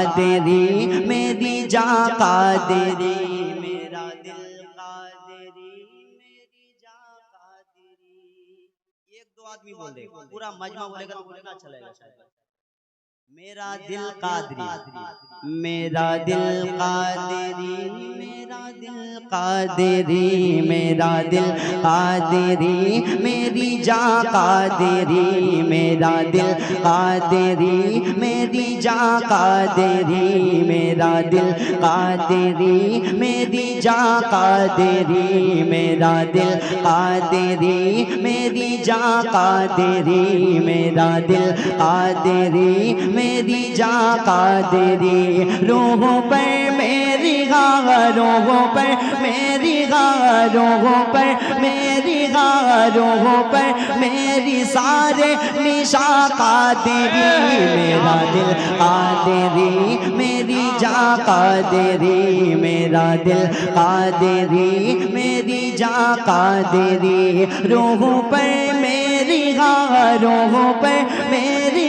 कादेरी मेरी जा कादेरी मेरा दिल कादेरी मेरी जा कादेरी। एक दो आदमी बोल दे, पूरा मजमा बोलेगा तो कितना अच्छा लगेगा शायद। मेरा दिल कादरी मेरा दिल कादरी मेरा दिल कादरी मेरा दिल कादरी मेरी जा कादरी मेरा दिल कादरी मेरी जा कादरी मेरा दिल कादरी मेरी जा कादरी मेरा दिल कादरी मेरी जा कादरी मेरा दिल कादरी मेरी जा कादरी। रूहों पर मेरी रूहों पर मेरी रूहों पर मेरी रूहों पर मेरी सारे निशा कादरी मेरा दिल कादरी मेरी जा कादरी मेरा दिल कादरी मेरी जा कादरी। रूहों पर मेरी रूहों पर मेरी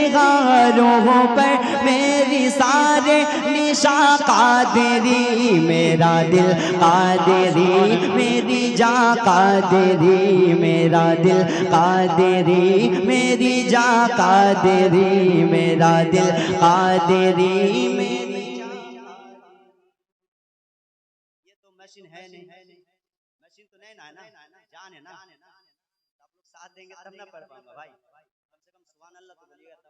रूहों पर मेरी सारे निशा कादरी मेरा दिल कादरी मेरी जा कादरी मेरा दिल कादरी मेरी जा कादरी मेरा दिल कादरी मेरी जा। ये तो मशीन है नहीं, मशीन तो नहीं ना है ना, जान है ना। आप लोग साथ देंगे तब ना पढ़ पाऊंगा भाई। कम से कम सुभान अल्लाह तो बोलिएगा,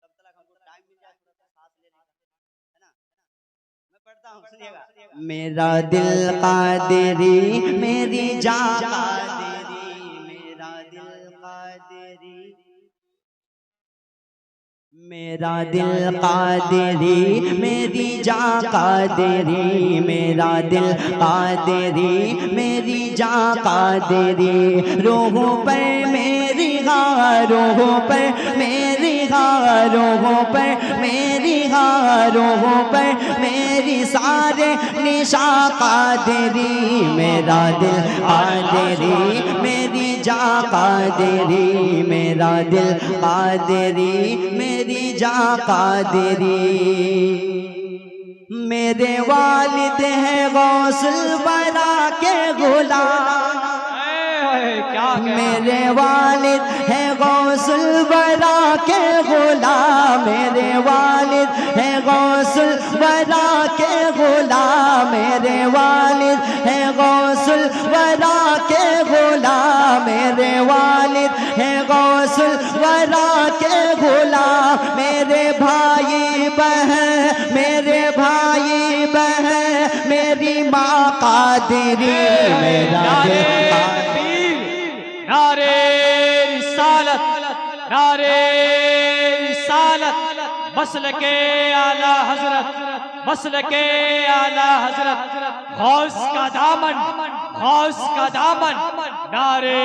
तब तक हमको टाइम मिल जाए थोड़ा सा सांस लेने का, है ना। मैं पढ़ता हूँ, सुनिएगा। मेरा दिल कादरी मेरी जा कादरी मेरा दिल कादरी मेरा दिल कादरी मेरी जा कादरी मेरा दिल कादरी मेरी जा कादरी। रूहों पर मेरी रूहों पर मेरी रूहों पर मेरी रूहों पर मेरी सारे निशा कादरी मेरा दिल कादरी मेरी जा कादरी मेरा दिल कादरी मेरी जा कादरी। मेरे वालिद हैं गौसुल बरा के गुलाम, मेरे वालिद हैं गौसुल बरा के गुलाम, मेरे वालिद हैं गौसुल बरा के गुलाम, मेरे वालिद हैं गौसुल बरा के गुलाम, मेरे वालिद हैं गौसुल बरा के गुलाम। मेरे भाई बहन मेरे भाई बहन मेरी माँ कादरी मेरा दिल नारे रिसालत नारे रिसालत मसल के आला हजरत मसल के आला हजरत गौस का दामन नारे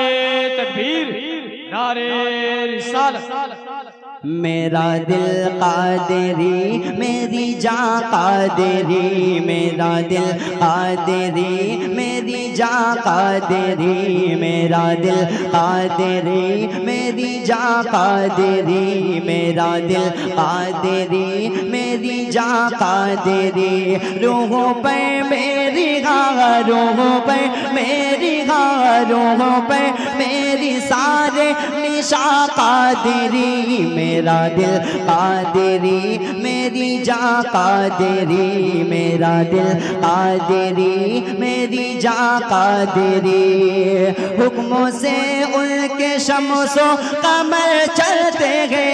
तकबीर नारे रिसालत। मेरा दिल कादरी मेरी जा कादरी मेरा दिल कादरी मेरी जा कादरी मेरा दिल कादरी मेरी जा कादरी मेरा दिल कादरी मेरी जा कादरी। रूहों पर मेरी रूहों पर मेरी रूहों पर मेरी सारे निशा कादरी मेरा दिल कादरी मेरी जा कादरी मेरा दिल कादरी मेरी जा कादरी। हुक्मों से उनके शमसो कमर चलते गए,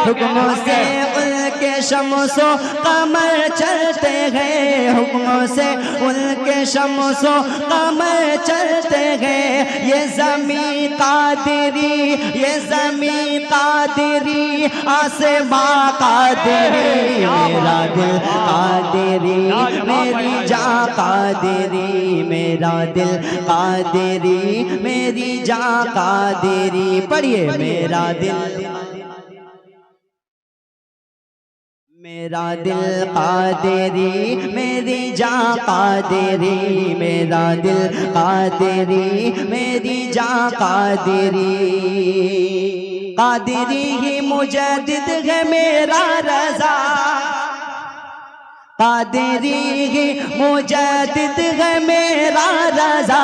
हुक्मों से उनके शमसो कमर चलते गए, हुक्मों से उनके शमसो कमर चलते गए। ये ज़मीं कादरी ये ज़मीं कादरी आसमां कादरी मेरा दिल कादरी मेरी जा कादरी मेरा दिल कादरी मेरी जा कादरी। पढ़िए मेरा दिल मेरा दिल कादरी मेरी जा कादरी मेरा दिल कादरी मेरी जा कादरी। कादरी ही मुजद्दिद है मेरा रज़ा, कादरी है मुजद्दिद है मेरा रज़ा,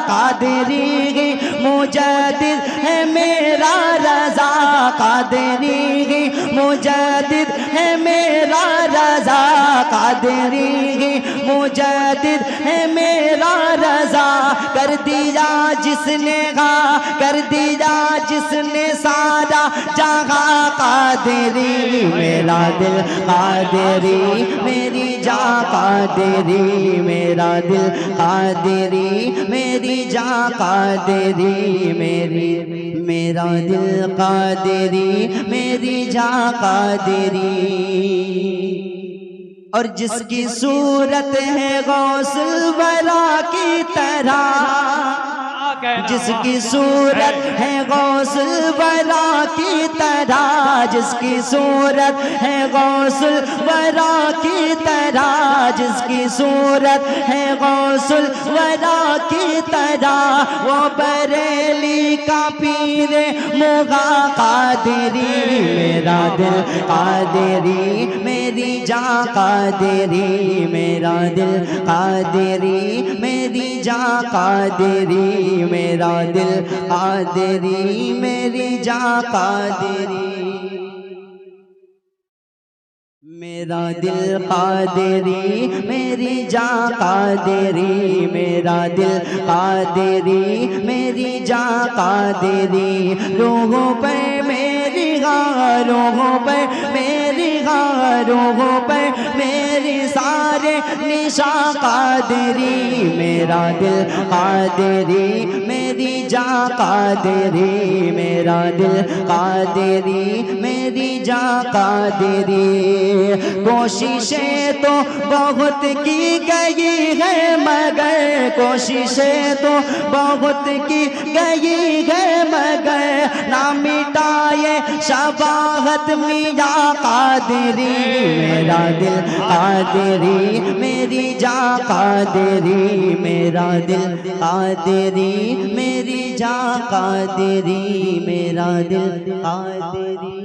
कादरी है मुजद्दिद है मेरा रज़ा, कादरी है मुजद्दिद है मेरा रज़ा, कादरी है मुजद्दिद है मेरा रज़ा। कर दिया जिसने कर दिया जिसने सारा जहां, कादरी मेरा दिल कादरी मेरी जान, कादरी मेरा दिल कादरी मेरी जान, कादरी मेरा दिल कादरी मेरी जान, कादरी। और जिसकी सूरत है गौसुल वरा की तरह, जिसकी सूरत है गौसुल वरा की तरह, जिसकी सूरत है गौसुल वरा की तरह, जिसकी सूरत है गौसुल वरा की तरह, वो बरेली का पीर मुगा, कादरी मेरा दिल कादरी मेरी जान, कादरी मेरा दिल कादरी मेरी जान, कादरी मेरा दिल कादरी मेरी जान, कादरी मेरा दिल कादरी मेरी जान, कादरी मेरा दिल कादरी मेरी जान, कादरी। लोगों पर मेरी रोहों पर मेरी रोहों पर मेरी सारे निशान, कादरी मेरा दिल कादरी मेरी जान, कादरी मेरा दिल कादरी मेरी जान, कादरी। कोशिशें तो बहुत की गई है मगर, कोशिशें तो बहुत की गई है मगर, ना मिटाए शबाहत मिया, कादरी मेरा दिल कादरी मेरी जान, कादरी मेरा दिल कादरी मेरी जान, कादरी मेरा दिल कादरी।